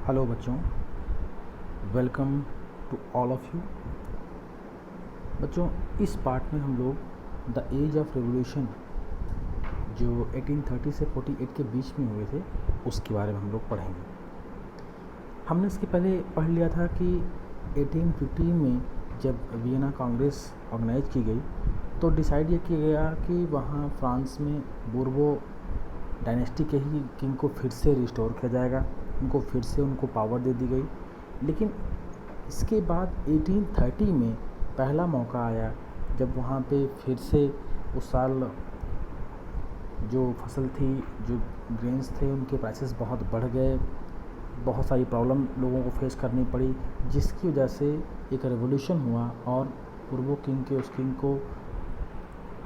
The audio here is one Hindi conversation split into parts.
हेलो बच्चों, welcome to all of you. बच्चों, इस पार्ट में हम लोग द एज ऑफ रेवोल्यूशन जो 1830 से 48 के बीच में हुए थे उसके बारे में हम लोग पढ़ेंगे। हमने इसके पहले पढ़ लिया था कि 1815 में जब वियना कांग्रेस ऑर्गेनाइज की गई तो डिसाइड ये किया गया कि वहाँ फ्रांस में बोर्बो डायनेस्टी के ही किंग को फिर से रिस्टोर किया जाएगा, उनको फिर से उनको पावर दे दी गई। लेकिन इसके बाद 1830 में पहला मौका आया जब वहाँ पे फिर से उस साल जो फसल थी, जो ग्रेन्स थे, उनके प्राइसेस बहुत बढ़ गए, बहुत सारी प्रॉब्लम लोगों को फेस करनी पड़ी, जिसकी वजह से एक रेवोल्यूशन हुआ और पूर्वो किंग के उस किंग को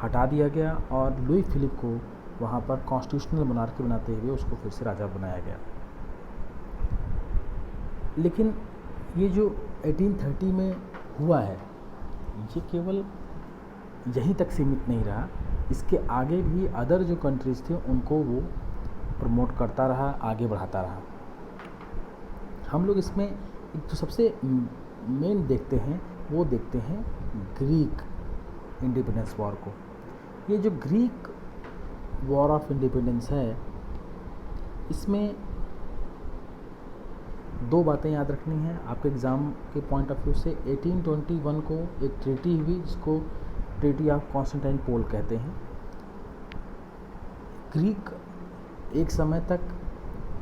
हटा दिया गया और लुई फिलिप को वहाँ पर कॉन्स्टिट्यूशनल मोनार्की बनाते हुए उसको फिर से राजा बनाया गया। लेकिन ये जो 1830 में हुआ है ये केवल यहीं तक सीमित नहीं रहा, इसके आगे भी अदर जो कंट्रीज़ थे उनको वो प्रमोट करता रहा, आगे बढ़ाता रहा। हम लोग इसमें एक जो सबसे मेन देखते हैं वो देखते हैं ग्रीक इंडिपेंडेंस वॉर को। ये जो ग्रीक वॉर ऑफ इंडिपेंडेंस है, इसमें दो बातें याद रखनी हैं आपके एग्ज़ाम के पॉइंट ऑफ व्यू से। 1821 को एक ट्रीटी हुई जिसको ट्रीटी ऑफ कॉन्स्टेंटाइनोपल कहते हैं। ग्रीक एक समय तक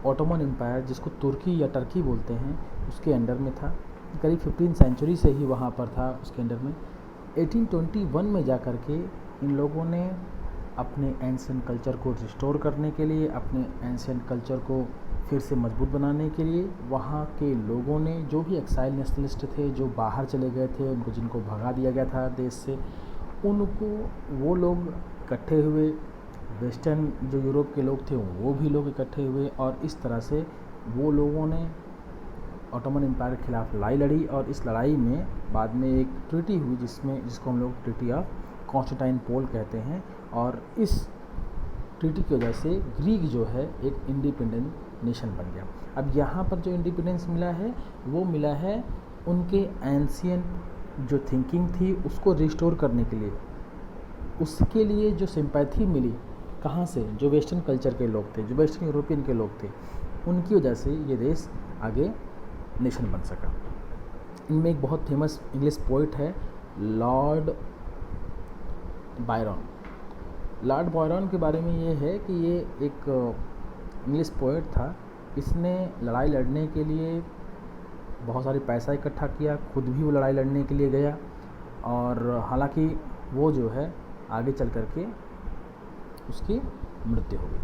ऑटोमन एम्पायर, जिसको तुर्की या टर्की बोलते हैं, उसके अंडर में था। करीब 15 सेंचुरी से ही वहाँ पर था, उसके अंडर में। 1821 में जा कर के इन लोगों ने अपने एंशिएंट कल्चर को रिस्टोर करने के लिए, अपने एंशिएंट कल्चर को फिर से मजबूत बनाने के लिए वहाँ के लोगों ने, जो भी एक्साइल नेशनलिस्ट थे, जो बाहर चले गए थे, उनको जिनको भगा दिया गया था देश से, उनको वो लोग इकट्ठे हुए। वेस्टर्न जो यूरोप के लोग थे वो भी लोग इकट्ठे हुए और इस तरह से वो लोगों ने ऑटोमन एम्पायर के खिलाफ लड़ाई लड़ी और इस लड़ाई में बाद में एक ट्रीटी हुई जिसको हम लोग ट्रीटी ऑफ कॉन्स्टेंटाइनोपल कहते हैं। और इस ट्रीटी की वजह से ग्रीक जो है एक इंडिपेंडेंट नेशन बन गया। अब यहाँ पर जो इंडिपेंडेंस मिला है वो मिला है उनके एंशिएंट जो थिंकिंग थी उसको रिस्टोर करने के लिए। उसके लिए जो सिंपैथी मिली कहाँ से, जो वेस्टर्न कल्चर के लोग थे, जो वेस्टर्न यूरोपियन के लोग थे, उनकी वजह से ये देश आगे नेशन बन सका। इनमें एक बहुत फेमस इंग्लिश पोइट है लॉर्ड बायरन। लॉर्ड बायरन के बारे में ये है कि ये एक इंग्लिश पोइट था। इसने लड़ाई लड़ने के लिए बहुत सारी पैसा इकट्ठा किया, खुद भी वो लड़ाई लड़ने के लिए गया और हालांकि वो जो है आगे चल कर के उसकी मृत्यु हो गई।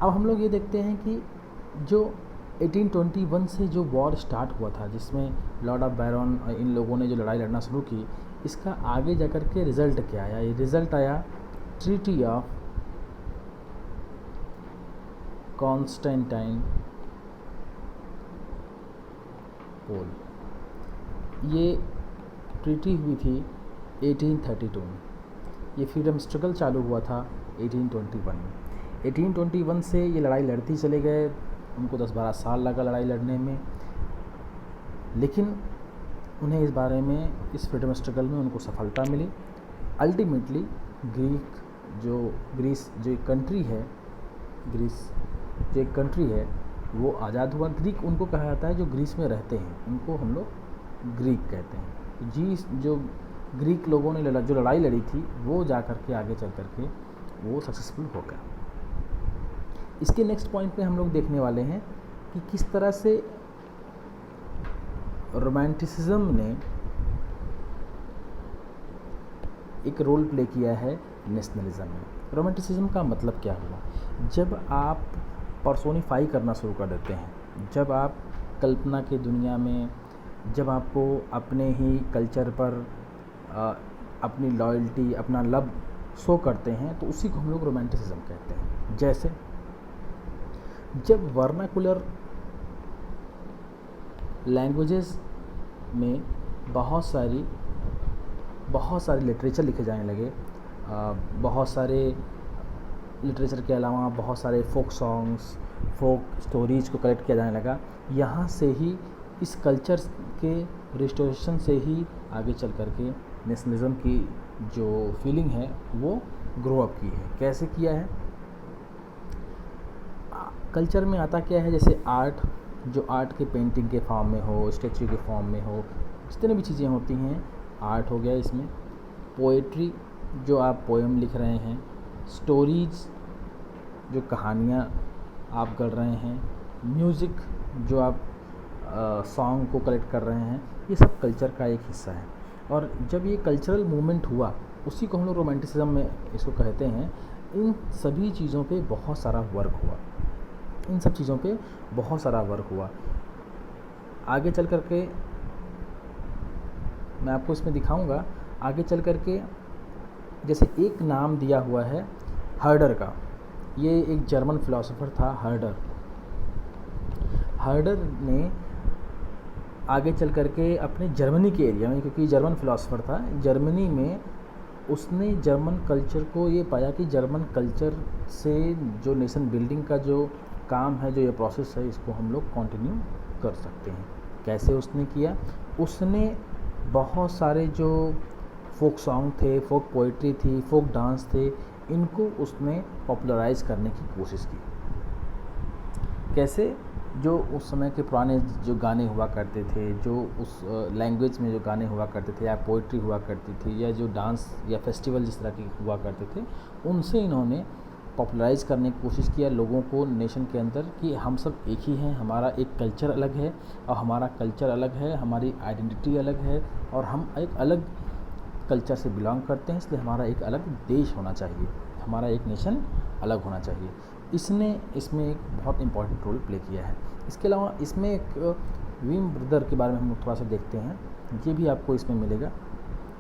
अब हम लोग ये देखते हैं कि जो 1821 से जो वॉर स्टार्ट हुआ था, जिसमें लॉर्ड ऑफ बायरन और इन लोगों ने जो लड़ाई लड़ना शुरू की, इसका आगे जाकर के रिज़ल्ट क्या आया? ये रिज़ल्ट आया ट्रीटी ऑफ कॉन्स्टेंटाइनोपल। ये ट्रीटी हुई थी 1832 में। ये फ्रीडम स्ट्रगल चालू हुआ था 1821 में। 1821 से ये लड़ाई लड़ती चले गए, उनको 10-12 साल लगा लड़ाई लड़ने में, लेकिन उन्हें इस बारे में, इस फ्रीडम स्ट्रगल में उनको सफलता मिली। अल्टीमेटली ग्रीस जो एक कंट्री है, वो आज़ाद हुआ। ग्रीक उनको कहा जाता है जो ग्रीस में रहते हैं, उनको हम लोग ग्रीक कहते हैं। जो ग्रीक लोगों ने जो लड़ाई लड़ी थी वो जा कर के आगे चल कर के वो सक्सेसफुल हो गया। इसके नेक्स्ट पॉइंट पे हम लोग देखने वाले हैं कि किस तरह से रोमांटिसिज्म ने एक रोल प्ले किया है नेशनलिज्म में। रोमांटिसिज्म का मतलब क्या हुआ? जब आप पर्सोनिफाई करना शुरू कर देते हैं, जब आप कल्पना की दुनिया में, जब आपको अपने ही कल्चर पर अपनी लॉयल्टी, अपना लव शो करते हैं, तो उसी को हम लोग रोमांटिसिज्म कहते हैं। जैसे जब वर्नाकुलर लैंग्वेजेस में बहुत सारी लिटरेचर लिखे जाने लगे, बहुत सारे लिटरेचर के अलावा बहुत सारे फोक सॉन्ग्स, फोक स्टोरीज़ को कलेक्ट किया जाने लगा। यहाँ से ही इस कल्चर के रिस्टोरेशन से ही आगे चल कर के नेशनलिज्म की जो फीलिंग है वो ग्रो अप की है। कैसे किया है? कल्चर में आता क्या है, जैसे आर्ट, जो आर्ट के पेंटिंग के फॉर्म में हो, स्टेचू के फॉर्म में हो, जितनी भी चीज़ें होती हैं आर्ट हो गया इसमें। पोएट्री, जो आप पोएम लिख रहे हैं, स्टोरीज, जो कहानियाँ आप गढ़ रहे हैं, म्यूज़िक, जो आप सॉन्ग को कलेक्ट कर रहे हैं, ये सब कल्चर का एक हिस्सा है। और जब ये कल्चरल मूवमेंट हुआ, उसी को हम लोग रोमांटिसिज्म में इसको कहते हैं। इन सभी चीज़ों पे बहुत सारा वर्क हुआ, इन सब चीज़ों पे बहुत सारा वर्क हुआ। आगे चल कर के मैं आपको इसमें दिखाऊंगा। आगे चल कर के जैसे एक नाम दिया हुआ है हर्डर का, ये एक जर्मन फिलोसोफर था हर्डर। हर्डर ने आगे चल कर के अपने जर्मनी के एरिया में, क्योंकि जर्मन फिलोसोफर था, जर्मनी में उसने जर्मन कल्चर को ये पाया कि जर्मन कल्चर से जो नेशन बिल्डिंग का जो काम है, जो ये प्रोसेस है, इसको हम लोग कंटिन्यू कर सकते हैं। कैसे उसने किया? उसने बहुत सारे जो फोक सॉन्ग थे, फोक पोइट्री थी, फोक डांस थे, इनको उसने पॉपुलराइज करने की कोशिश की। कैसे? जो उस समय के पुराने जो गाने हुआ करते थे, जो उस लैंग्वेज में जो गाने हुआ करते थे, या पोइट्री हुआ करती थी, या जो डांस या फेस्टिवल जिस तरह के हुआ करते थे, उनसे इन्होंने पॉपुलराइज करने की कोशिश किया लोगों को नेशन के अंदर कि हम सब एक ही हैं, हमारा एक कल्चर अलग है और हमारा कल्चर अलग है, हमारी आइडेंटिटी अलग है और हम एक अलग कल्चर से बिलोंग करते हैं, इसलिए हमारा एक अलग देश होना चाहिए, हमारा एक नेशन अलग होना चाहिए। इसने इसमें एक बहुत इम्पॉर्टेंट रोल प्ले किया है। इसके अलावा इसमें एक विम ब्रदर के बारे में हम लोग थोड़ा सा देखते हैं, ये भी आपको इसमें मिलेगा।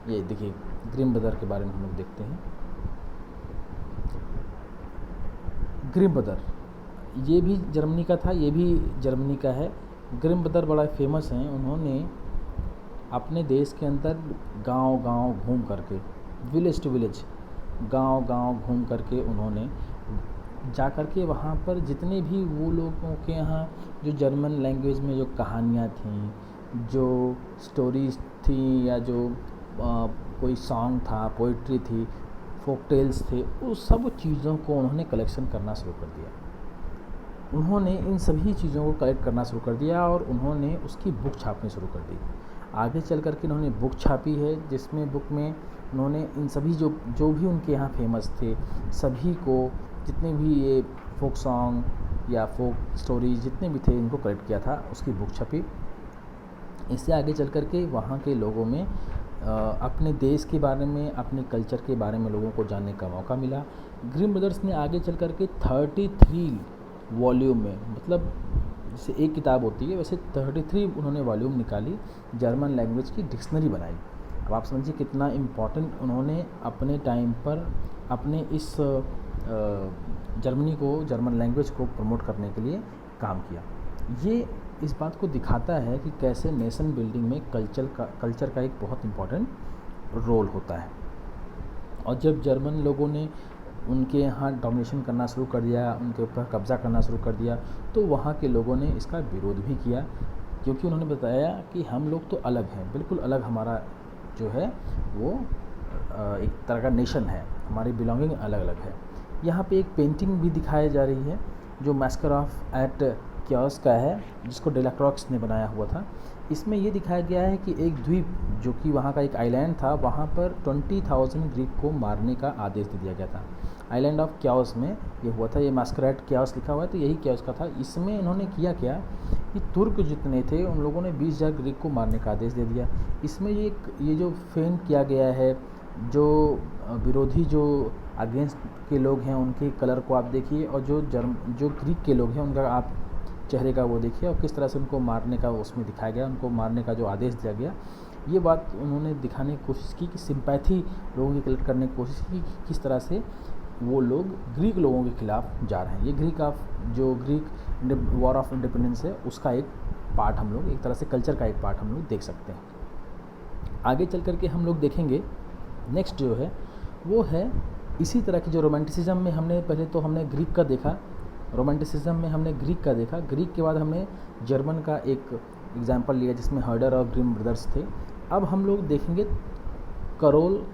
ये देखिए, ग्रिम ब्रदर के बारे में हम लोग देखते हैं। ग्रिम ब्रदर, ये भी जर्मनी का था, ये भी जर्मनी का है। ग्रिम ब्रदर बड़ा फेमस हैं। उन्होंने अपने देश के अंदर गांव-गांव घूम करके, विलेज टू विलेज, गांव-गांव घूम करके उन्होंने जा कर के वहाँ पर जितने भी वो लोगों के यहाँ जो जर्मन लैंग्वेज में जो कहानियाँ थीं, जो स्टोरीज थी, या जो कोई सॉन्ग था, पोइट्री थी, फोक टेल्स थे, उस सब चीज़ों को उन्होंने कलेक्शन करना शुरू कर दिया। उन्होंने इन सभी चीज़ों को कलेक्ट करना शुरू कर दिया और उन्होंने उसकी बुक छापनी शुरू कर दी। आगे चल कर के उन्होंने बुक छापी है, जिसमें बुक में उन्होंने इन सभी जो भी उनके यहाँ फेमस थे, सभी को, जितने भी ये फोक सॉन्ग या फोक स्टोरीज जितने भी थे, इनको कलेक्ट किया था, उसकी बुक छपी। इससे आगे चल कर के वहाँ के लोगों में अपने देश के बारे में, अपने कल्चर के बारे में लोगों को जानने का मौका मिला। ग्रिम ब्रदर्स ने आगे चल कर के 33 वॉल्यूम में, मतलब जैसे एक किताब होती है वैसे 33 उन्होंने वॉल्यूम निकाली, जर्मन लैंग्वेज की डिक्शनरी बनाई। अब आप समझिए कितना इम्पोर्टेंट उन्होंने अपने टाइम पर अपने इस जर्मनी को, जर्मन लैंग्वेज को प्रमोट करने के लिए काम किया। ये इस बात को दिखाता है कि कैसे नेशन बिल्डिंग में कल्चर का एक बहुत इम्पोर्टेंट रोल होता है। और जब जर्मन लोगों ने उनके यहाँ डोमिनेशन करना शुरू कर दिया, उनके ऊपर कब्ज़ा करना शुरू कर दिया, तो वहाँ के लोगों ने इसका विरोध भी किया, क्योंकि उन्होंने बताया कि हम लोग तो अलग हैं, बिल्कुल अलग, हमारा जो है वो एक तरह का नेशन है, हमारी बिलोंगिंग अलग अलग है। यहाँ पे एक पेंटिंग भी दिखाई जा रही है जो मैस्कर ऑफ एट क्योस का है, जिसको डेलाक्रॉक्स ने बनाया हुआ था। इसमें ये दिखाया गया है कि एक द्वीप, जो कि वहाँ का एक आइलैंड था, वहाँ पर 20,000 ग्रीक को मारने का आदेश दे दिया गया था। आइलैंड ऑफ क्योस में ये हुआ था, ये मैस्कर एट क्योस लिखा हुआ है, तो यही क्योस का था। इसमें इन्होंने किया क्या कि तुर्क जितने थे उन लोगों ने 20,000 ग्रीक को मारने का आदेश दे दिया। इसमें ये जो फेंट किया गया है, जो विरोधी, जो अगेंस्ट के लोग हैं, उनके कलर को आप देखिए, और जो ग्रीक के लोग हैं उनका आप चेहरे का वो देखिए, और किस तरह से उनको मारने का उसमें दिखाया गया, उनको मारने का जो आदेश दिया गया। ये बात उन्होंने दिखाने की कोशिश की कि सिंपैथी लोगों की कलेक्ट करने की कोशिश की कि किस तरह से वो लोग ग्रीक लोगों के खिलाफ जा रहे हैं। ये ग्रीक वॉर ऑफ इंडिपेंडेंस है, उसका एक पार्ट हम लोग, एक तरह से कल्चर का एक पार्ट हम लोग देख सकते हैं। आगे चल कर के हम लोग देखेंगे नेक्स्ट जो है वो है इसी तरह की जो रोमांटिसिज्म में हमने पहले तो हमने ग्रीक का देखा, रोमांटिसिज्म में हमने ग्रीक का देखा, ग्रीक के बाद हमने जर्मन का एक एग्जाम्पल लिया जिसमें हर्डर और ग्रिम ब्रदर्स थे। अब हम लोग देखेंगे करोल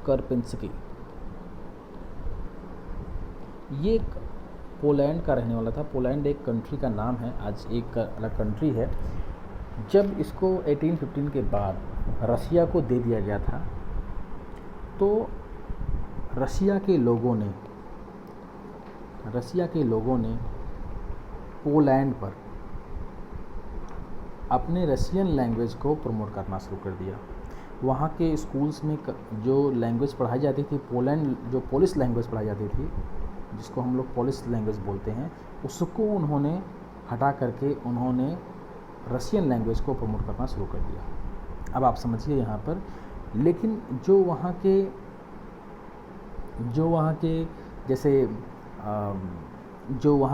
करपिंस्की। ये एक पोलैंड का रहने वाला था। पोलैंड एक कंट्री का नाम है, आज एक अलग कंट्री है। जब इसको 1815 के बाद रशिया को दे दिया गया था तो रशिया के लोगों ने पोलैंड पर अपने रशियन लैंग्वेज को प्रमोट करना शुरू कर दिया। वहाँ के स्कूल्स में जो लैंग्वेज पढ़ाई जाती थी, जो पोलिश लैंग्वेज पढ़ाई जाती थी, जिसको हम लोग पोलिश लैंग्वेज बोलते हैं, उसको उन्होंने हटा करके उन्होंने रशियन लैंग्वेज को प्रमोट करना शुरू कर दिया। अब आप समझिए यहाँ पर, लेकिन जो वहाँ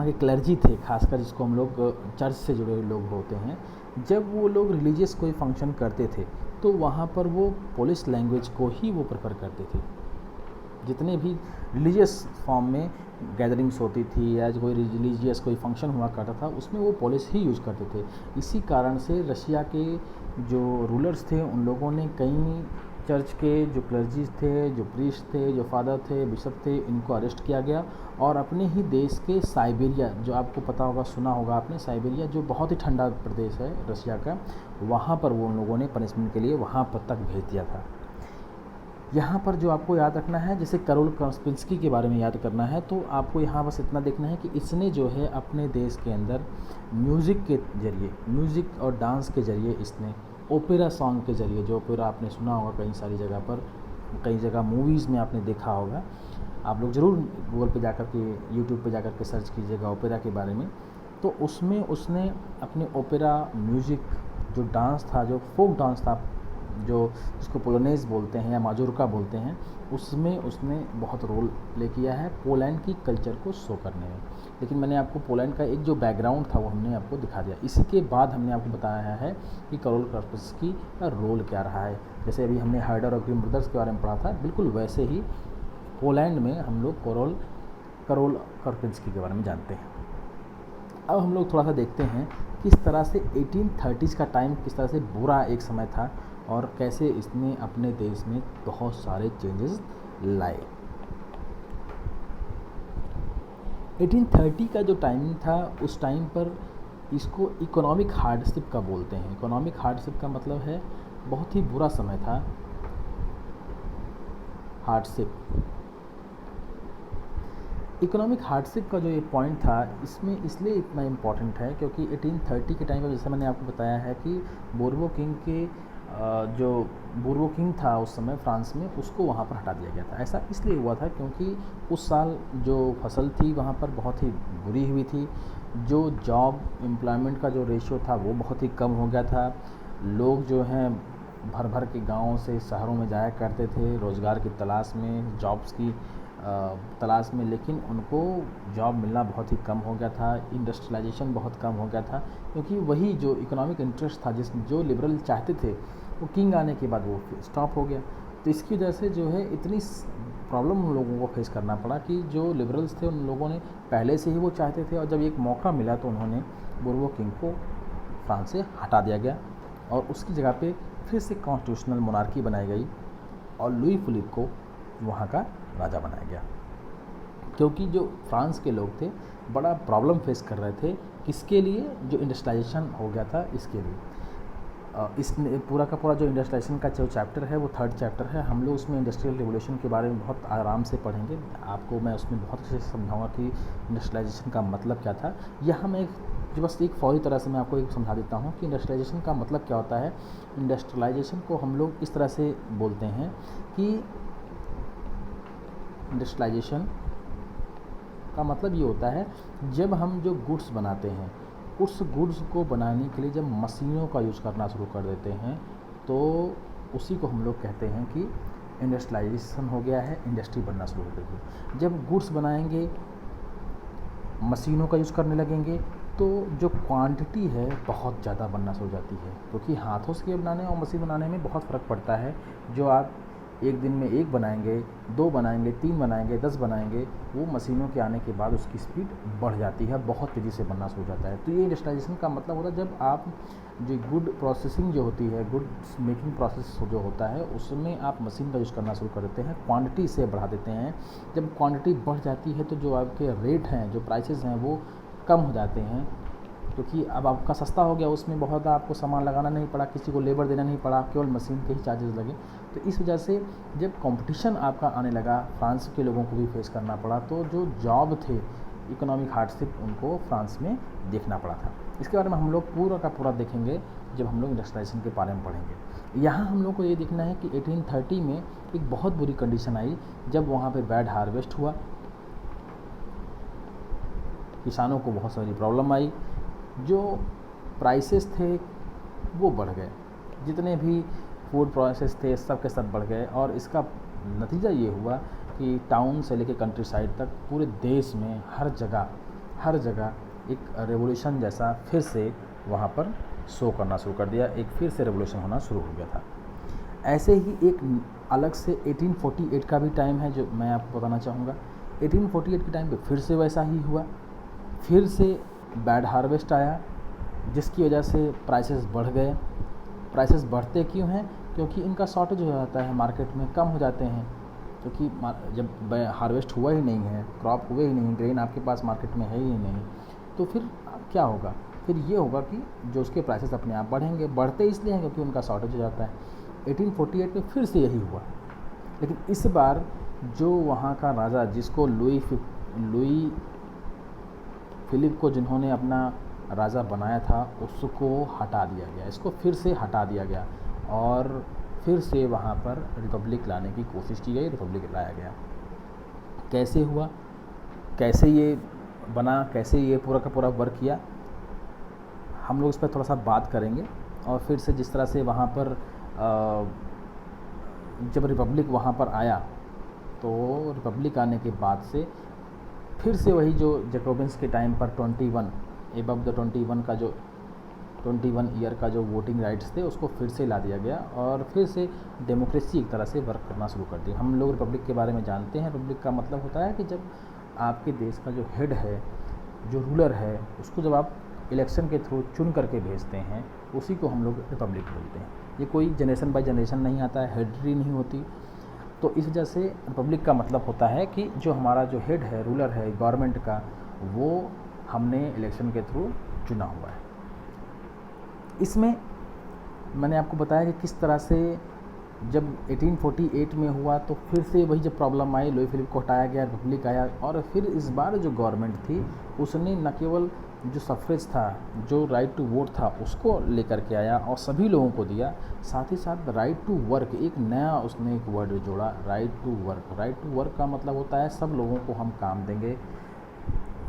के क्लर्जी थे, खासकर जिसको हम लोग चर्च से जुड़े हुए लोग होते हैं, जब वो लोग रिलीजियस कोई फंक्शन करते थे तो वहाँ पर वो पोलिश लैंग्वेज को ही वो प्रेफर करते थे। जितने भी रिलीजियस फॉर्म में गैदरिंग्स होती थी या कोई रिलीजियस कोई फंक्शन हुआ करता था, उसमें वो पोलिश ही यूज़ करते थे। इसी कारण से रशिया के जो रूलर्स थे उन लोगों ने कई चर्च के जो क्लर्जीज थे, जो प्रीस्ट थे, जो फादर थे, बिशप थे, इनको अरेस्ट किया गया और अपने ही देश के साइबेरिया, जो आपको पता होगा, सुना होगा आपने, साइबेरिया जो बहुत ही ठंडा प्रदेश है रशिया का, वहाँ पर वो उन लोगों ने पनिशमेंट के लिए वहाँ पर तक भेज दिया था। यहाँ पर जो आपको याद रखना है, जैसे करोल करपिंस्की के बारे में याद करना है, तो आपको यहाँ बस इतना देखना है कि इसने जो है अपने देश के अंदर म्यूज़िक के जरिए, म्यूज़िक और डांस के जरिए, इसने ओपेरा सॉन्ग के जरिए, जो ओपेरा आपने सुना होगा कई सारी जगह पर, कई जगह मूवीज़ में आपने देखा होगा, आप लोग ज़रूर गूगल पे जाकर के, यूट्यूब पे जाकर के सर्च कीजिएगा ओपेरा के बारे में, तो उसमें उसने अपने ओपेरा म्यूज़िक, जो डांस था, जो फोक डांस था, जो जिसको पोलोनेज बोलते हैं या माजोर्का बोलते हैं, उसमें उसने बहुत रोल प्ले किया है पोलैंड की कल्चर को शो करने में। लेकिन मैंने आपको पोलैंड का एक जो बैकग्राउंड था वो हमने आपको दिखा दिया। इसी के बाद हमने आपको बताया है कि करोल करपिंस्की का रोल क्या रहा है। जैसे अभी हमने हर्डर और ग्रिम ब्रदर्स के बारे में पढ़ा था, बिल्कुल वैसे ही पोलैंड में हम लोग करोल करपिंस्की के बारे में जानते हैं। अब हम लोग थोड़ा सा देखते हैं किस तरह से 1830s का टाइम किस तरह से बुरा एक समय था और कैसे इसने अपने देश में बहुत सारे चेंजेस लाए। 1830 का जो टाइम था, उस टाइम पर इसको इकोनॉमिक हार्डशिप का बोलते हैं। इकोनॉमिक हार्डशिप का मतलब है बहुत ही बुरा समय था। हार्डशिप, इकोनॉमिक हार्डशिप का जो ये पॉइंट था, इसमें इसलिए इतना इम्पॉर्टेंट है क्योंकि 1830 के टाइम पर, जैसे मैंने आपको बताया है कि बोर्बो किंग के जो बोर्बो किंग था उस समय फ्रांस में, उसको वहाँ पर हटा दिया गया था। ऐसा इसलिए हुआ था क्योंकि उस साल जो फसल थी वहाँ पर बहुत ही बुरी हुई थी। जो जॉब एम्प्लॉयमेंट का जो रेशियो था वो बहुत ही कम हो गया था। लोग जो हैं भर भर के गाँवों से शहरों में जाया करते थे रोज़गार की तलाश में, जॉब्स की तलाश में, लेकिन उनको जॉब मिलना बहुत ही कम हो गया था। इंडस्ट्रियलाइजेशन बहुत कम हो गया था क्योंकि वही जो इकोनॉमिक इंटरेस्ट था, जो लिबरल चाहते थे, वो किंग आने के बाद वो स्टॉप हो गया। तो इसकी वजह से जो है इतनी प्रॉब्लम उन लोगों को फेस करना पड़ा कि जो लिबरल्स थे उन लोगों ने पहले से ही वो चाहते थे, और जब एक मौका मिला तो उन्होंने बोर्बो किंग को फ्रांस से हटा दिया गया और उसकी जगह पे फिर से कॉन्स्टिट्यूशनल मोनार्की बनाई गई और लुई फिलिप को वहाँ का राजा बनाया गया। क्योंकि जो फ्रांस के लोग थे बड़ा प्रॉब्लम फेस कर रहे थे, किसके लिए? जो इंडस्ट्रियलाइजेशन हो गया था इसके लिए। इसने पूरा का पूरा जो इंडस्ट्रियलाइजेशन का जो चैप्टर है वो 3rd चैप्टर है। हम लोग उसमें इंडस्ट्रियल रिवोल्यूशन के बारे में बहुत आराम से पढ़ेंगे। आपको मैं उसमें बहुत अच्छे से समझाऊंगा कि इंडस्ट्रियलाइजेशन का मतलब क्या था। यहाँ मैं बस एक फौरी तरह से मैं आपको एक समझा देता हूँ कि इंडस्ट्रियलाइजेशन का मतलब क्या होता है। इंडस्ट्रियलाइजेशन को हम लोग इस तरह से बोलते हैं कि इंडस्ट्रियलाइजेशन का मतलब ये होता है जब हम जो गुड्स बनाते हैं, उस गुड्स को बनाने के लिए जब मशीनों का यूज़ करना शुरू कर देते हैं तो उसी को हम लोग कहते हैं कि इंडस्ट्रियलाइजेशन हो गया है, इंडस्ट्री बनना शुरू हो गई है। जब गुड्स बनाएंगे, मशीनों का यूज़ करने लगेंगे तो जो क्वांटिटी है बहुत ज़्यादा बनना शुरू हो जाती है, क्योंकि हाथों से बनाने और मशीन बनाने में बहुत फ़र्क पड़ता है। जो आप एक दिन में 1 बनाएंगे, 2 बनाएंगे, 3 बनाएंगे, 10 बनाएंगे, वो मशीनों के आने के बाद उसकी स्पीड बढ़ जाती है, बहुत तेज़ी से बनना शुरू हो जाता है। तो ये इंडस्ट्रियलाइजेशन का मतलब होता है जब आप जो गुड प्रोसेसिंग जो होती है, गुड मेकिंग प्रोसेस जो होता है, उसमें आप मशीन का यूज़ करना शुरू कर देते हैं, क्वांटिटी से बढ़ा देते हैं। जब क्वांटिटी बढ़ जाती है तो जो आपके रेट हैं, जो प्राइसेस हैं, वो कम हो जाते हैं, क्योंकि अब आपका सस्ता हो गया, उसमें बहुत आपको सामान लगाना नहीं पड़ा, किसी को लेबर देना नहीं पड़ा, केवल मशीन के ही चार्जेस लगे। तो इस वजह से जब कंपटीशन आपका आने लगा, फ्रांस के लोगों को भी फेस करना पड़ा, तो जो जॉब थे, इकोनॉमिक हार्डशिप उनको फ्रांस में देखना पड़ा था। इसके बारे में हम लोग पूरा का पूरा देखेंगे जब हम लोग इंडस्ट्रियलाइजेशन के बारे में पढ़ेंगे। यहाँ हम लोग को ये देखना है कि 1830 में एक बहुत बुरी कंडीशन आई, जब वहाँ पे बैड हार्वेस्ट हुआ, किसानों को बहुत सारी प्रॉब्लम आई, जो प्राइसेस थे वो बढ़ गए, जितने भी फूड प्राइसेस थे सब के सब बढ़ गए। और इसका नतीजा ये हुआ कि टाउन से लेकर कंट्री साइड तक पूरे देश में हर जगह एक रेवोल्यूशन जैसा फिर से वहाँ पर शो करना शुरू कर दिया, एक फिर से रेवोल्यूशन होना शुरू हो गया था। ऐसे ही एक अलग से 1848 का भी टाइम है जो मैं आपको बताना चाहूँगा। 1848 के टाइम पे फिर से वैसा ही हुआ, फिर से बैड हार्वेस्ट आया, जिसकी वजह से प्राइसेस बढ़ गए। प्राइसेस बढ़ते क्यों हैं? क्योंकि इनका शॉर्टेज हो जाता है, मार्केट में कम हो जाते हैं, क्योंकि जब हार्वेस्ट हुआ ही नहीं है, क्रॉप हुए ही नहीं, ग्रेन आपके पास मार्केट में है ही नहीं, तो फिर क्या होगा? फिर ये होगा कि जो उसके प्राइसेस अपने आप बढ़ेंगे। बढ़ते इसलिए हैं क्योंकि उनका शॉर्टेज हो जाता है। 1848 में फिर से यही हुआ, लेकिन इस बार जो वहाँ का राजा, जिसको लुई फिलिप को जिन्होंने अपना राजा बनाया था, उसको हटा दिया गया, इसको फिर से हटा दिया गया और फिर से वहाँ पर रिपब्लिक लाने की कोशिश की गई, रिपब्लिक लाया गया। कैसे हुआ, कैसे ये बना, कैसे ये पूरा का पूरा वर्क किया, हम लोग इस पर थोड़ा सा बात करेंगे। और फिर से जिस तरह से वहाँ पर जब रिपब्लिक वहाँ पर आया, तो रिपब्लिक आने के बाद से फिर से वही जो जैकोबिन्स के टाइम पर 21 एबव द 21 का जो 21 ईयर का जो वोटिंग राइट्स थे, उसको फिर से ला दिया गया और फिर से डेमोक्रेसी एक तरह से वर्क करना शुरू कर दी। हम लोग रिपब्लिक के बारे में जानते हैं। रिपब्लिक का मतलब होता है कि जब आपके देश का जो हेड है, जो रूलर है, उसको जब आप इलेक्शन के थ्रू चुन करके भेजते हैं, उसी को हम लोग रिपब्लिक बोलते हैं। ये कोई जनरेशन बाय जनरेशन नहीं आता है, हेडरी नहीं होती। तो इस वजह से रिपब्लिक का मतलब होता है कि जो हमारा जो हेड है, रूलर है गवर्नमेंट का, वो हमने इलेक्शन के थ्रू चुना हुआ है। इसमें मैंने आपको बताया कि किस तरह से जब 1848 में हुआ तो फिर से वही जब प्रॉब्लम आई, लुई फिलिप को हटाया गया, रिपब्लिक आया। और फिर इस बार जो गवर्नमेंट थी, उसने न केवल जो सफ्रेज था, जो राइट टू वोट था, उसको लेकर के आया और सभी लोगों को दिया। साथ ही साथ राइट टू वर्क, एक नया उसने एक वर्ड जोड़ा, right to work. Right to work का मतलब होता है सब लोगों को हम काम देंगे,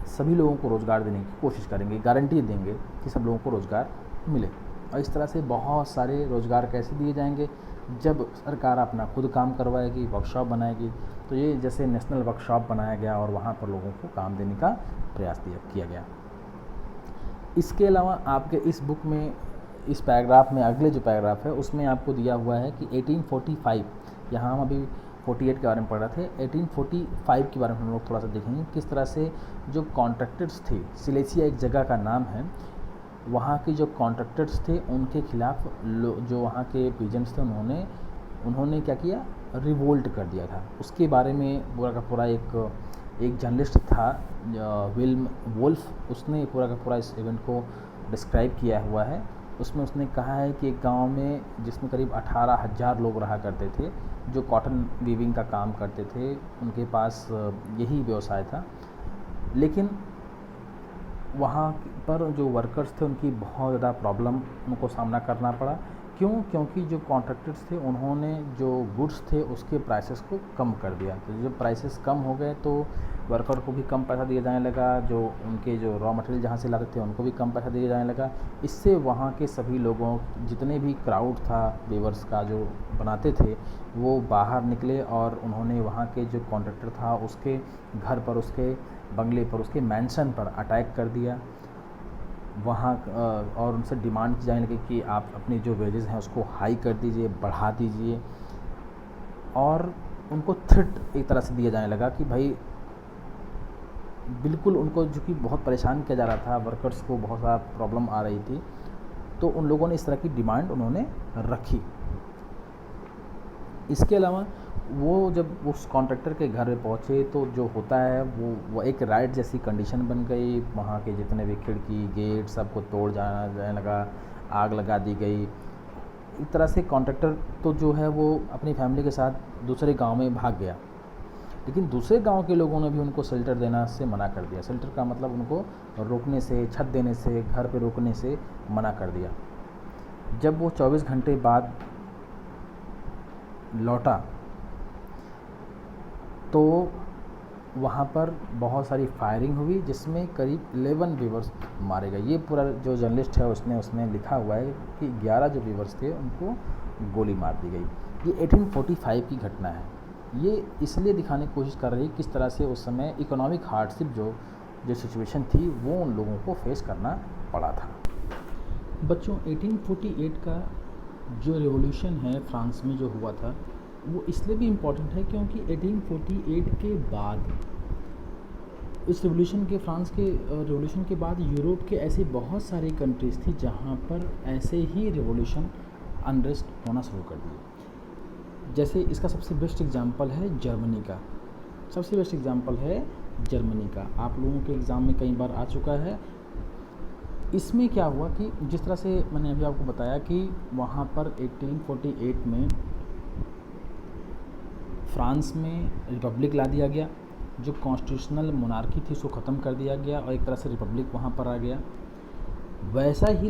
सभी लोगों को रोज़गार देने की कोशिश करेंगे, गारंटी देंगे कि सब लोगों को रोज़गार मिले। और इस तरह से बहुत सारे रोज़गार कैसे दिए जाएंगे, जब सरकार अपना खुद काम करवाएगी, वर्कशॉप बनाएगी। तो ये जैसे नेशनल वर्कशॉप बनाया गया और वहाँ पर लोगों को काम देने का प्रयास किया गया। इसके अलावा आपके इस बुक में, इस पैराग्राफ में, अगले जो पैराग्राफ है उसमें आपको दिया हुआ है कि 1845, यहाँ हम अभी 48 के बारे में पढ़ रहे थे, 1845 के बारे में हम लोग थोड़ा सा देखेंगे किस तरह से जो कॉन्ट्रैक्टर्स थे, सिलेसिया एक जगह का नाम है, वहाँ के जो कॉन्ट्रैक्टर्स थे उनके खिलाफ जो वहाँ के पीजेंट्स थे, उन्होंने क्या किया, रिवोल्ट कर दिया था। उसके बारे में पूरा का पूरा एक जर्नलिस्ट था विल्म वुल्फ, उसने पूरा का पूरा इस इवेंट को डिस्क्राइब किया हुआ है। उसमें उसने कहा है कि एक गांव में जिसमें करीब 18,000 लोग रहा करते थे, जो कॉटन वीविंग का काम करते थे, उनके पास यही व्यवसाय था। लेकिन वहाँ पर जो वर्कर्स थे उनकी बहुत ज़्यादा प्रॉब्लम उनको सामना करना पड़ा। क्यों? क्योंकि जो कॉन्ट्रैक्टर्स थे उन्होंने जो गुड्स थे उसके प्राइसेस को कम कर दिया। तो जब प्राइसेस कम हो गए तो वर्कर को भी कम पैसा दिया जाने लगा, जो उनके जो रॉ मटेरियल जहाँ से लाते थे उनको भी कम पैसा दिया जाने लगा। इससे वहाँ के सभी लोगों, जितने भी क्राउड था वीवर्स का जो बनाते थे, वो बाहर निकले और उन्होंने वहाँ के जो कॉन्ट्रैक्टर था उसके घर पर, उसके बंगले पर, उसके मैंशन पर अटैक कर दिया वहाँ, और उनसे डिमांड की जाने लगी कि आप अपनी जो वेजेस हैं उसको हाई कर दीजिए, बढ़ा दीजिए। और उनको थ्रेट एक तरह से दिया जाने लगा कि भाई बिल्कुल उनको, जो कि बहुत परेशान किया जा रहा था, वर्कर्स को बहुत ज़्यादा प्रॉब्लम आ रही थी, तो उन लोगों ने इस तरह की डिमांड उन्होंने रखी। इसके अलावा वो जब उस कॉन्ट्रैक्टर के घर में पहुँचे तो जो होता है वो एक राइट जैसी कंडीशन बन गई। वहाँ के जितने भी खिड़की गेट सबको तोड़ जाने लगा, आग लगा दी गई। एक तरह से कॉन्ट्रैक्टर तो जो है वो अपनी फैमिली के साथ दूसरे गांव में भाग गया, लेकिन दूसरे गांव के लोगों ने भी उनको शेल्टर देना से मना कर दिया। शेल्टर का मतलब उनको रोकने से, छत देने से, घर पे रोकने से मना कर दिया। जब वो 24 घंटे बाद लौटा तो वहाँ पर बहुत सारी फायरिंग हुई, जिसमें करीब 11 वीवर्स मारे गए। ये पूरा जो जर्नलिस्ट है उसने लिखा हुआ है कि 11 जो वीवर्स थे उनको गोली मार दी गई। ये 1845 की घटना है। ये इसलिए दिखाने की कोशिश कर रही किस तरह से उस समय इकोनॉमिक हार्डशिप जो सिचुएशन थी वो उन लोगों को फेस करना पड़ा था। बच्चों, 1848 का जो रेवोल्यूशन है फ्रांस में जो हुआ था वो इसलिए भी इम्पॉर्टेंट है क्योंकि 1848 के बाद, इस रेवोल्यूशन के, फ्रांस के रेवोल्यूशन के बाद यूरोप के ऐसे बहुत सारे कंट्रीज़ थी जहाँ पर ऐसे ही रेवोल्यूशन अनरेस्ट होना शुरू कर दिए। जैसे इसका सबसे बेस्ट एग्जांपल है जर्मनी का। सबसे बेस्ट एग्जांपल है जर्मनी का, आप लोगों के एग्ज़ाम में कई बार आ चुका है। इसमें क्या हुआ कि जिस तरह से मैंने अभी आपको बताया कि वहाँ पर 1848 में फ्रांस में रिपब्लिक ला दिया गया, जो कॉन्स्टिट्यूशनल मोनार्की थी उसको ख़त्म कर दिया गया और एक तरह से रिपब्लिक वहाँ पर आ गया। वैसे ही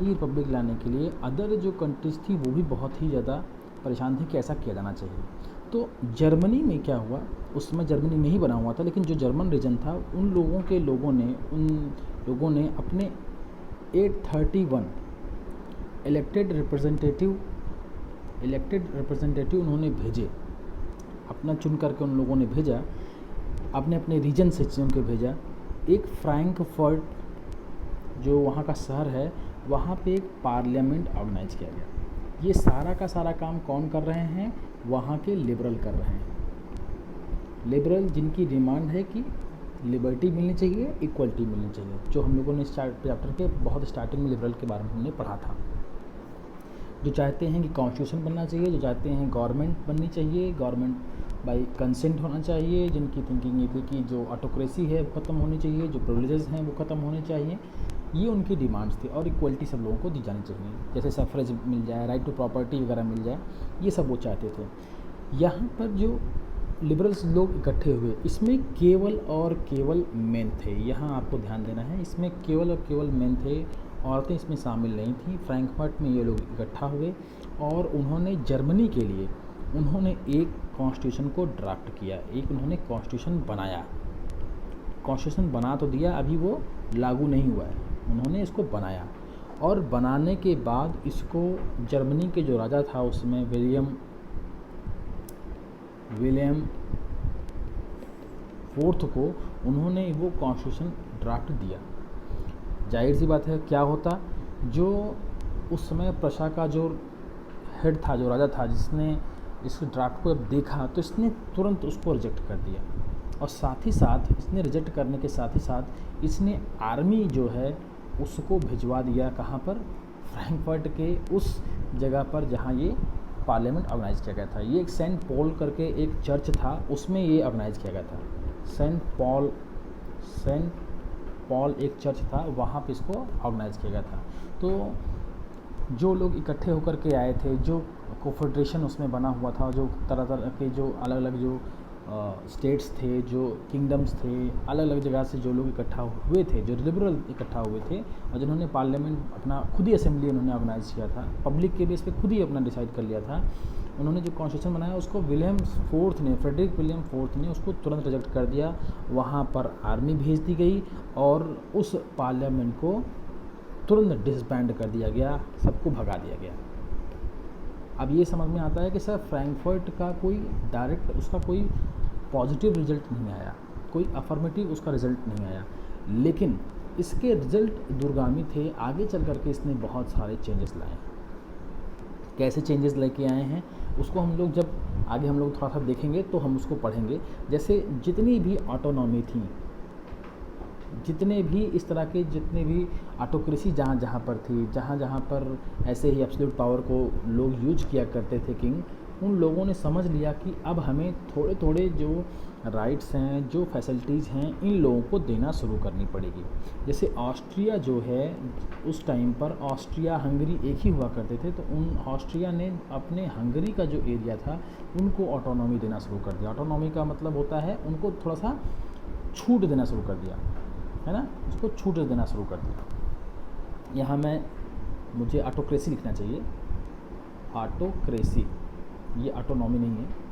रिपब्लिक लाने के लिए अदर जो कंट्रीज़ थी वो भी बहुत ही ज़्यादा परेशान थी कि ऐसा किया जाना चाहिए। तो जर्मनी में क्या हुआ, उस समय जर्मनी नहीं बना हुआ था, लेकिन जो जर्मन रीजन था उन लोगों ने अपने 831 इलेक्टेड रिप्रेजेंटेटिव उन्होंने भेजे, अपना चुन करके उन लोगों ने भेजा, अपने अपने रीजन से चुन के भेजा। एक फ्रैंकफर्ट जो वहाँ का शहर है, वहाँ पे एक पार्लियामेंट ऑर्गेनाइज किया गया। ये सारा का सारा काम कौन कर रहे हैं? वहाँ के लिबरल कर रहे हैं। लिबरल जिनकी डिमांड है कि लिबर्टी मिलनी चाहिए, इक्वलिटी मिलनी चाहिए, जो हम लोगों ने चैप्टर के बहुत स्टार्टिंग में लिबरल के बारे में हमने पढ़ा था। जो चाहते हैं कि कॉन्स्टिट्यूशन बनना चाहिए, जो चाहते हैं गवर्नमेंट बननी चाहिए, गवर्नमेंट बाय कंसेंट होना चाहिए, जिनकी थिंकिंग ये थी कि जो ऑटोक्रेसी है वो ख़त्म होनी चाहिए, जो प्रिविलेजेस हैं वो ख़त्म होने चाहिए, ये उनकी डिमांड्स थी। और इक्वलिटी सब लोगों को दी जानी चाहिए, जैसे सफरेज मिल जाए, राइट टू प्रॉपर्टी वगैरह मिल जाए, ये सब वो चाहते थे। यहाँ पर जो लिबरल्स लोग इकट्ठे हुए, इसमें केवल और केवल मेन थे। यहाँ आपको ध्यान देना है, इसमें केवल और केवल मेन थे, औरतें इसमें शामिल नहीं थी। फ्रैंकफर्ट में ये लोग इकट्ठा हुए और उन्होंने जर्मनी के लिए उन्होंने एक कॉन्स्टिट्यूशन को ड्राफ्ट किया, एक उन्होंने कॉन्स्टिट्यूशन बनाया। कॉन्स्टिट्यूशन बना तो दिया, अभी वो लागू नहीं हुआ है, उन्होंने इसको बनाया। और बनाने के बाद इसको जर्मनी के जो राजा था उसमें विलियम फोर्थ को उन्होंने वो कॉन्स्टिट्यूशन ड्राफ्ट दिया। जाहिर सी बात है, क्या होता, जो उस समय प्रशा का जो हेड था, जो राजा था, जिसने इस ड्राफ्ट को जब देखा तो इसने तुरंत उसको रिजेक्ट कर दिया। और साथ ही साथ इसने रिजेक्ट करने के साथ ही साथ इसने आर्मी जो है उसको भिजवा दिया, कहाँ पर? फ्रैंकफर्ट के उस जगह पर जहाँ ये पार्लियामेंट ऑर्गेनाइज किया गया था। ये एक सेंट पॉल करके एक चर्च था, उसमें ये ऑर्गेनाइज किया गया था। सेंट पॉल एक चर्च था, वहाँ पे इसको ऑर्गेनाइज किया गया था। तो जो लोग इकट्ठे होकर के आए थे, जो कोफेडरेशन उसमें बना हुआ था, जो तरह तरह के जो अलग अलग जो स्टेट्स थे, जो किंगडम्स थे, अलग अलग जगह से जो लोग इकट्ठा हुए थे, जो लिबरल इकट्ठा हुए थे, और जिन्होंने पार्लियामेंट अपना खुद ही असेंबली उन्होंने ऑर्गेनाइज किया था, पब्लिक के बेस पे खुद ही अपना डिसाइड कर लिया था। उन्होंने जो कॉन्स्टिट्यूशन बनाया उसको फ्रेडरिक विलियम फोर्थ ने उसको तुरंत रिजेक्ट कर दिया। वहाँ पर आर्मी भेज दी गई और उस पार्लियामेंट को तुरंत डिसबैंड कर दिया गया, सबको भगा दिया गया। अब ये समझ में आता है कि सर फ्रैंकफर्ट का कोई डायरेक्ट उसका कोई पॉजिटिव रिजल्ट नहीं आया, कोई अफर्मेटिव उसका रिज़ल्ट नहीं आया, लेकिन इसके रिज़ल्ट दूरगामी थे। आगे चल करके इसने बहुत सारे चेंजेस लाए। कैसे चेंजेस लेके आए हैं, उसको हम लोग जब आगे हम लोग थोड़ा सा देखेंगे तो हम उसको पढ़ेंगे। जैसे जितनी भी ऑटोनॉमी थी, जितने भी इस तरह के जितने भी ऑटोक्रेसी जहाँ जहाँ पर थी, जहाँ जहाँ पर ऐसे ही एब्सोल्यूट पावर को लोग यूज किया करते थे किंग, उन लोगों ने समझ लिया कि अब हमें थोड़े थोड़े जो राइट्स हैं, जो फैसिलिटीज़ हैं, इन लोगों को देना शुरू करनी पड़ेगी। जैसे ऑस्ट्रिया जो है, उस टाइम पर ऑस्ट्रिया हंगरी एक ही हुआ करते थे, तो उन ऑस्ट्रिया ने अपने हंगरी का जो एरिया था उनको ऑटोनॉमी देना शुरू कर दिया। ऑटोनॉमी का मतलब होता है उनको थोड़ा सा छूट देना शुरू कर दिया, है ना, उसको छूट देना शुरू कर दिया। यहाँ मुझे ऑटोक्रेसी लिखना चाहिए, ऑटोक्रेसी, ये ऑटोनॉमी नहीं है।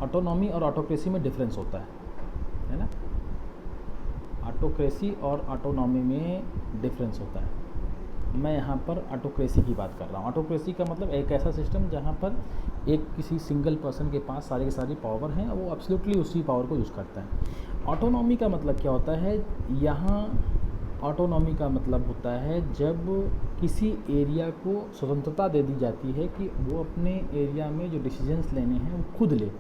ऑटोनॉमी और ऑटोक्रेसी में डिफरेंस होता है ना। ऑटोक्रेसी और ऑटोनॉमी में डिफरेंस होता है। मैं यहाँ पर ऑटोक्रेसी की बात कर रहा हूँ। ऑटोक्रेसी का मतलब एक ऐसा सिस्टम जहाँ पर एक किसी सिंगल पर्सन के पास सारी की सारी पावर हैं, वो एब्सोल्युटली उसी पावर को यूज़ करता है। ऑटोनॉमी का मतलब क्या होता है, यहाँ ऑटोनॉमी का मतलब होता है जब किसी एरिया को स्वतंत्रता दे दी जाती है कि वो अपने एरिया में जो डिसीजंस लेने हैं वो खुद ले,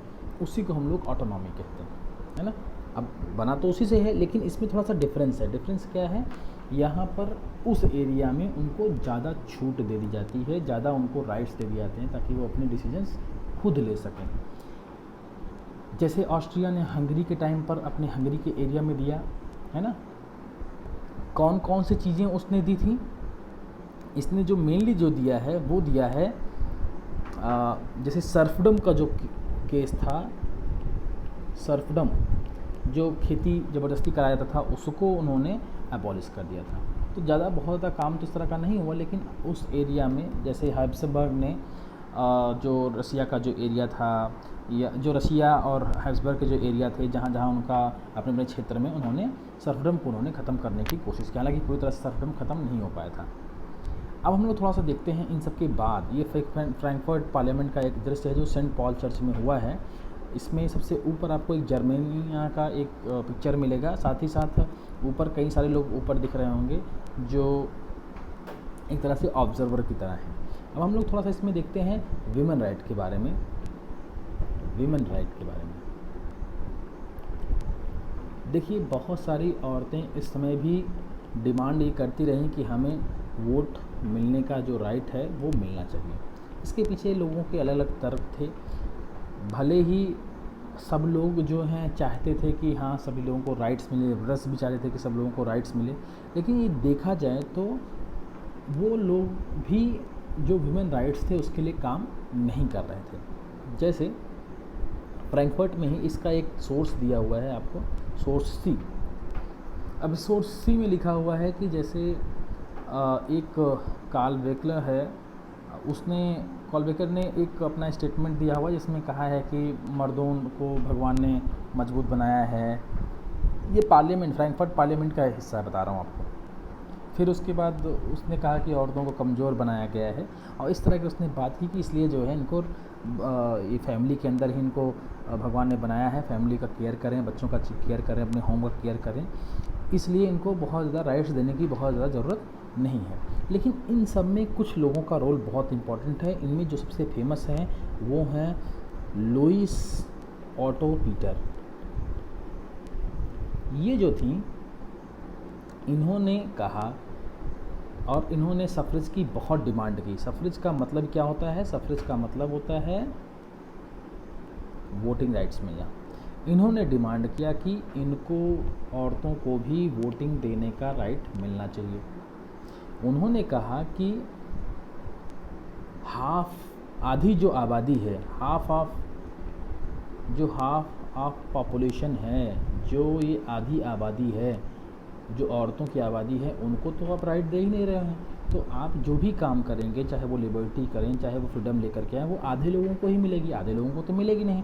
उसी को हम लोग ऑटोनॉमी कहते हैं, है ना। अब बना तो उसी से है, लेकिन इसमें थोड़ा सा डिफरेंस है। डिफरेंस क्या है, यहाँ पर उस एरिया में उनको ज़्यादा छूट दे दी जाती है, ज़्यादा उनको राइट्स दे दिए जाते हैं ताकि वो अपने डिसीजंस खुद ले सकें। जैसे ऑस्ट्रिया ने हंगरी के टाइम पर अपने हंगरी के एरिया में दिया, है ना। कौन कौन सी चीज़ें उसने दी थी, इसने जो मेनली जो दिया है वो दिया है जैसे सर्फडम का जो केस था, सर्फडम जो खेती ज़बरदस्ती कराया जाता था उसको उन्होंने एबॉलिश कर दिया था। तो ज़्यादा बहुत ज़्यादा काम तो इस तरह का नहीं हुआ, लेकिन उस एरिया में जैसे हैब्सबर्ग ने जो रसिया का जो एरिया था, या जो रसिया और हैब्सबर्ग के जो एरिया थे जहाँ जहाँ उनका अपने अपने क्षेत्र में उन्होंने सर्फडम को उन्होंने ख़त्म करने की कोशिश की, हालांकि पूरी तरह से सर्फडम ख़त्म नहीं हो पाया था। अब हम लोग थोड़ा सा देखते हैं इन सब के बाद, ये फ्रैंकफर्ट पार्लियामेंट का एक दृश्य है जो सेंट पॉल चर्च में हुआ है। इसमें सबसे ऊपर आपको एक जर्मनिया का एक पिक्चर मिलेगा, साथ ही साथ ऊपर कई सारे लोग ऊपर दिख रहे होंगे जो एक तरह से ऑब्जर्वर की तरह हैं। अब हम लोग थोड़ा सा इसमें देखते हैं वीमेन राइट के बारे में। वीमेन राइट के बारे में देखिए, बहुत औरतें औरतें इस समय भी डिमांड ये करती रहीं कि हमें वोट मिलने का जो राइट है वो मिलना चाहिए। इसके पीछे लोगों के अलग अलग तर्क थे। भले ही सब लोग जो हैं चाहते थे कि हाँ सभी लोगों को राइट्स मिले, ब्रश भी चाहते थे कि सब लोगों को राइट्स मिले, लेकिन ये देखा जाए तो वो लोग भी जो ह्यूमन राइट्स थे उसके लिए काम नहीं कर रहे थे। जैसे फ्रैंकफर्ट में ही इसका एक सोर्स दिया हुआ है आपको, सोर्स सी। अब सोर्स सी में लिखा हुआ है कि जैसे एक कार्ल वेकलर है, कॉलबेकर ने एक अपना स्टेटमेंट दिया हुआ जिसमें कहा है कि मर्दों को भगवान ने मजबूत बनाया है। ये पार्लियामेंट, फ्रैंकफर्ट पार्लियामेंट का हिस्सा बता रहा हूँ आपको। फिर उसके बाद उसने कहा कि औरतों को कमज़ोर बनाया गया है, और इस तरह की उसने बात की कि इसलिए जो है इनको ये फैमिली के अंदर ही इनको भगवान ने बनाया है, फैमिली का केयर करें, बच्चों का केयर करें, अपने होम का केयर करें, इसलिए इनको बहुत ज़्यादा राइट्स देने की बहुत ज़्यादा ज़रूरत नहीं है। लेकिन इन सब में कुछ लोगों का रोल बहुत इम्पॉर्टेंट है। इनमें जो सबसे फेमस हैं वो हैं लुइस ऑटो पीटर। ये जो थी, इन्होंने कहा और इन्होंने सफ़रेज की बहुत डिमांड की। सफ़रेज का मतलब क्या होता है? सफ़रेज का मतलब होता है वोटिंग राइट्स में। यहाँ इन्होंने डिमांड किया कि इनको औरतों को भी वोटिंग देने का राइट मिलना चाहिए। उन्होंने कहा कि आधी जो आबादी है, हाफ ऑफ पॉपुलेशन है, जो ये आधी आबादी है, जो औरतों की आबादी है, उनको तो आप राइट दे ही नहीं रहे हैं। तो आप जो भी काम करेंगे, चाहे वो लिबर्टी करें, चाहे वो फ्रीडम लेकर के आए, वो आधे लोगों को ही मिलेगी, आधे लोगों को तो मिलेगी नहीं।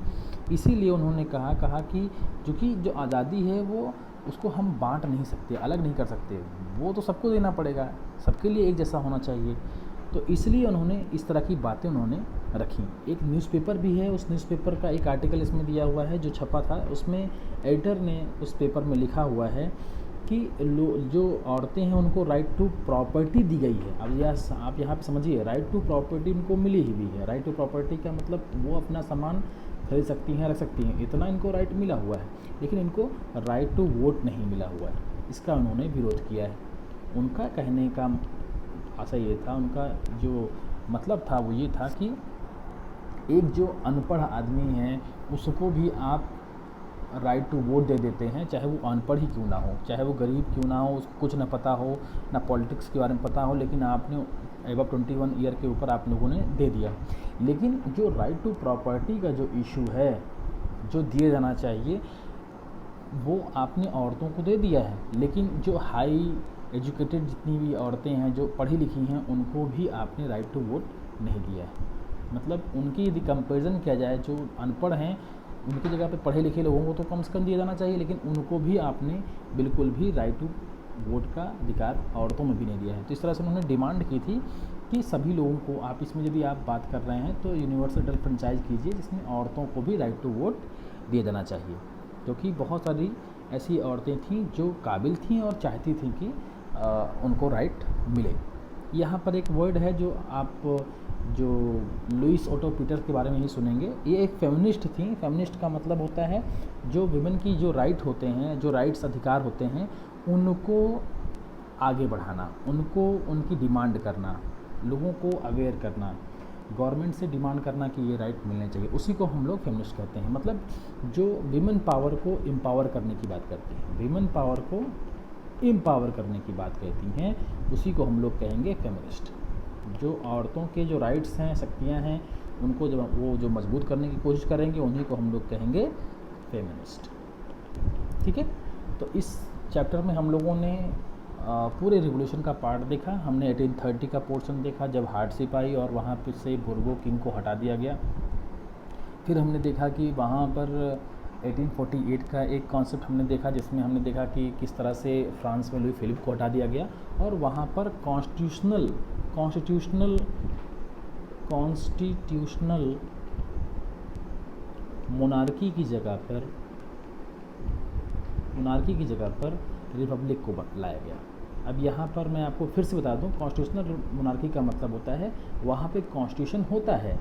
इसीलिए उन्होंने कहा कि चूँकि जो आज़ादी है वो उसको हम बांट नहीं सकते, अलग नहीं कर सकते, वो तो सबको देना पड़ेगा, सबके लिए एक जैसा होना चाहिए। तो इसलिए उन्होंने इस तरह की बातें उन्होंने रखी। एक न्यूज़पेपर भी है, उस न्यूज़पेपर का एक आर्टिकल इसमें दिया हुआ है जो छपा था, उसमें एडिटर ने उस पेपर में लिखा हुआ है कि जो औरतें हैं उनको राइट टू प्रॉपर्टी दी गई है। अब यह आप यहाँ पे समझिए, राइट टू प्रॉपर्टी उनको मिली ही हुई है। राइट टू प्रॉपर्टी का मतलब वो अपना सामान खरीद सकती हैं, रख सकती हैं, इतना इनको राइट मिला हुआ है, लेकिन इनको राइट टू वोट नहीं मिला हुआ है। इसका उन्होंने विरोध किया है। उनका कहने का आशा ये था, उनका जो मतलब था वो ये था कि एक जो अनपढ़ आदमी है उसको भी आप राइट टू वोट दे देते हैं, चाहे वो अनपढ़ ही क्यों ना हो, चाहे वो गरीब क्यों ना हो, उसको कुछ ना पता हो, ना पॉलिटिक्स के बारे में पता हो, लेकिन आपने अबव 21 ईयर के ऊपर आप लोगों ने दे दिया। लेकिन जो राइट टू प्रॉपर्टी का जो इशू है, जो दिया जाना चाहिए, वो आपने औरतों को दे दिया है, लेकिन जो हाई एजुकेटेड जितनी भी औरतें हैं जो पढ़ी लिखी हैं उनको भी आपने राइट टू वोट नहीं दिया है। मतलब उनकी यदि कंपेरिजन किया जाए, जो अनपढ़ हैं उनकी जगह पे पढ़े लिखे लोगों को तो कम से कम दिया जाना चाहिए, लेकिन उनको भी आपने बिल्कुल भी राइट टू वोट का अधिकार औरतों में भी नहीं दिया है। तो इस तरह से उन्होंने डिमांड की थी कि सभी लोगों को, आप इसमें यदि आप बात कर रहे हैं तो यूनिवर्सल अडल्ट फ्रेंचाइज कीजिए जिसमें औरतों को भी राइट टू वोट दिया जाना चाहिए, क्योंकि बहुत सारी ऐसी औरतें थीं जो काबिल थीं और चाहती थीं कि उनको राइट मिले। यहाँ पर एक वर्ड है जो आप जो लुइस ओटो पीटर के बारे में ही सुनेंगे। ये एक फेमिनिस्ट थी। फेमिनिस्ट का मतलब होता है जो विमेन की जो राइट होते हैं, जो राइट्स अधिकार होते हैं, उनको आगे बढ़ाना, उनको उनकी डिमांड करना, लोगों को अवेयर करना, गवर्नमेंट से डिमांड करना कि ये राइट मिलने चाहिए, उसी को हम लोग फेमिनिस्ट कहते हैं। मतलब जो विमेन पावर को एम्पावर करने की बात करती हैं, विमेन पावर को एम्पावर करने की बात कहती हैं, उसी को हम लोग कहेंगे फेमिनिस्ट। जो औरतों के जो राइट्स हैं, शक्तियां हैं, उनको जब वो जो मजबूत करने की कोशिश करेंगे उन्हीं को हम लोग कहेंगे फेमिनिस्ट। ठीक है, तो इस चैप्टर में हम लोगों ने पूरे रिवोल्यूशन का पार्ट देखा। हमने 1830 का पोर्शन देखा जब हार्डशिप आई और वहाँ पे से बोर्गो किंग को हटा दिया गया। फिर हमने देखा कि वहाँ पर 1848 का एक कॉन्सेप्ट हमने देखा जिसमें हमने देखा कि किस तरह से फ्रांस में लुई फिलिप को हटा दिया गया और वहाँ पर कॉन्स्टिट्यूशनल मोनार्की की जगह पर रिपब्लिक को लाया गया। अब यहाँ पर मैं आपको फिर से बता दूँ, कॉन्स्टिट्यूशनल मोनार्की का मतलब होता है वहाँ पे कॉन्स्टिट्यूशन होता है,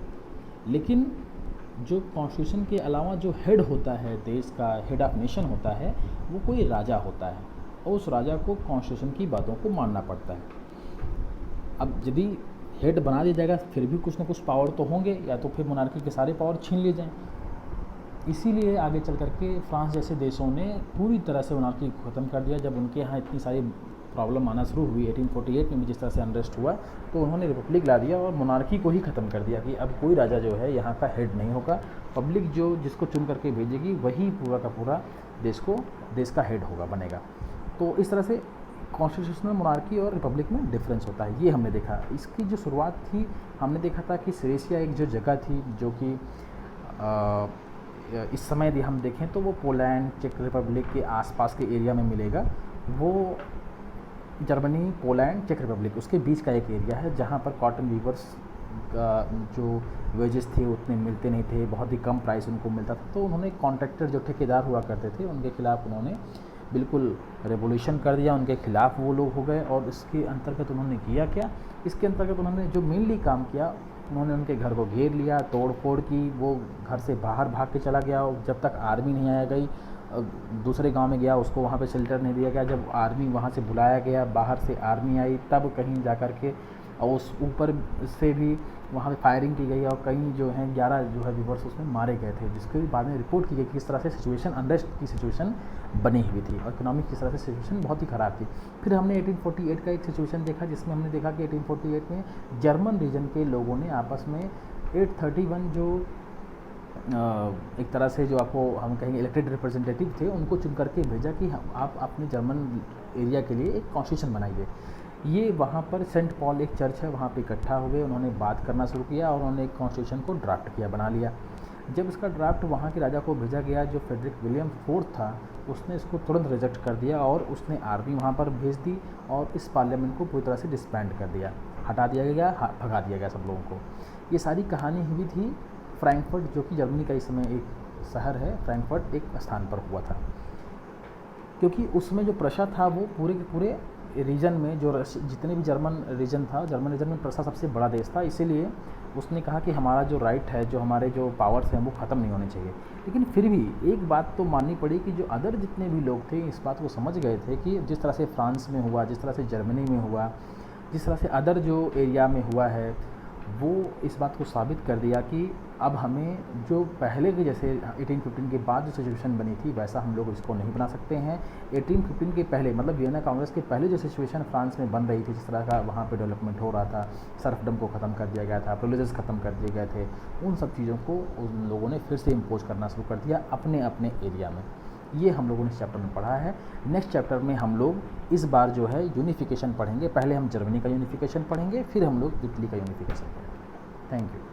लेकिन जो कॉन्स्टिट्यूशन के अलावा जो हेड होता है, देश का हेड ऑफ नेशन होता है, वो कोई राजा होता है और उस राजा को कॉन्स्टिट्यूशन की बातों को मानना पड़ता है। अब यदि हेड बना दिया जाएगा फिर भी कुछ ना कुछ पावर तो होंगे, या तो फिर मोनार्की के सारे पावर छीन लिए जाएँ। इसीलिए आगे चल करके फ्रांस जैसे देशों ने पूरी तरह से मोनार्की को ख़त्म कर दिया। जब उनके यहाँ इतनी सारी प्रॉब्लम आना शुरू हुई 1848 में भी जिस तरह से अनरेस्ट हुआ, तो उन्होंने रिपब्लिक ला दिया और मोनार्की को ही ख़त्म कर दिया कि अब कोई राजा जो है यहाँ का हेड नहीं होगा, पब्लिक जो जिसको चुन करके भेजेगी वही पूरा का पूरा देश का हेड होगा, बनेगा। तो इस तरह से कॉन्स्टिट्यूशनल मोनार्की और रिपब्लिक में डिफरेंस होता है, ये हमने देखा। इसकी जो शुरुआत थी, हमने देखा था कि सिलेसिया एक जो जगह थी जो कि इस समय यदि हम देखें तो वो पोलैंड, चेक रिपब्लिक के आसपास के एरिया में मिलेगा। वो जर्मनी, पोलैंड, चेक रिपब्लिक उसके बीच का एक एरिया है जहाँ पर कॉटन वीवर्स का जो वेजेस थे उतने मिलते नहीं थे, बहुत ही कम प्राइस उनको मिलता था। तो उन्होंने कॉन्ट्रैक्टर जो ठेकेदार हुआ करते थे उनके खिलाफ़ उन्होंने बिल्कुल रेवोल्यूशन कर दिया, उनके खिलाफ़ वो लोग हो गए। और इसके अंतर्गत उन्होंने किया क्या, इसके अंतर्गत उन्होंने जो मेनली काम किया, उन्होंने उनके घर को घेर लिया, तोड़ फोड़ की, वो घर से बाहर भाग के चला गया। जब तक आर्मी नहीं आया गई, दूसरे गांव में गया, उसको वहाँ पे शेल्टर नहीं दिया गया। जब आर्मी वहाँ से बुलाया गया, बाहर से आर्मी आई, तब कहीं जा कर के और उस ऊपर से भी वहाँ पे फायरिंग की गई और कई जो हैं 11 जो है वीवर्स उसमें मारे गए थे, जिसके बाद में रिपोर्ट की गई कि इस तरह से सिचुएशन, अनरेस्ट की सिचुएशन बनी हुई थी और इकोनॉमिक किस तरह से सिचुएशन बहुत ही ख़राब थी। फिर हमने 1848 का एक सिचुएशन देखा जिसमें हमने देखा कि 1848 में जर्मन रीजन के लोगों ने आपस में 831 जो एक तरह से जो आपको हम कहेंगे इलेक्टेड रिप्रेजेंटेटिव थे, उनको चुन करके भेजा कि आप अपने जर्मन एरिया के लिए एक कॉन्स्टिट्यूशन बनाइए। ये वहाँ पर सेंट पॉल एक चर्च है, वहाँ पे इकट्ठा हो गए, उन्होंने बात करना शुरू किया और उन्होंने एक कॉन्स्टिट्यूशन को ड्राफ्ट किया, बना लिया। जब इसका ड्राफ्ट वहाँ के राजा को भेजा गया, जो फ्रेडरिक विलियम फोर्थ था, उसने इसको तुरंत रिजेक्ट कर दिया और उसने आर्मी वहाँ पर भेज दी और इस पार्लियामेंट को पूरी तरह से डिसबैंड कर दिया, हटा दिया गया, भगा दिया गया सब लोगों को। ये सारी कहानी हुई थी फ्रैंकफर्ट, जो कि जर्मनी का इस समय एक शहर है। फ्रैंकफर्ट एक स्थान पर हुआ था। क्योंकि उसमें जो प्रशा था वो पूरे के पूरे रीजन में जो जितने भी जर्मन रीजन था, जर्मन रीजन में प्रशा सबसे बड़ा देश था, इसीलिए उसने कहा कि हमारा जो राइट है, जो हमारे जो पावर्स हैं वो ख़त्म नहीं होने चाहिए। लेकिन फिर भी एक बात तो माननी पड़ी कि जो अदर जितने भी लोग थे इस बात को समझ गए थे कि जिस तरह से फ्रांस में हुआ, जिस तरह से जर्मनी में हुआ, जिस तरह से अदर जो एरिया में हुआ है, वो इस बात को साबित कर दिया कि अब हमें जो पहले के जैसे 1815 के बाद जो सिचुएशन बनी थी वैसा हम लोग इसको नहीं बना सकते हैं। 1815 के पहले मतलब वियना कांग्रेस के पहले जो सिचुएशन फ्रांस में बन रही थी, जिस तरह का वहाँ पे डेवलपमेंट हो रहा था, सर्फडम को ख़त्म कर दिया गया था, प्रिविलेजेस ख़त्म कर दिए गए थे, उन सब चीज़ों को उन लोगों ने फिर से इम्पोज करना शुरू कर दिया अपने अपने एरिया में। ये हम लोगों ने इस चैप्टर में पढ़ा है। नेक्स्ट चैप्टर में हम लोग इस बार जो है यूनिफिकेशन पढ़ेंगे। पहले हम जर्मनी का यूनिफिकेशन पढ़ेंगे, फिर हम लोग इटली का यूनिफिकेशन पढ़ेंगे। Thank you.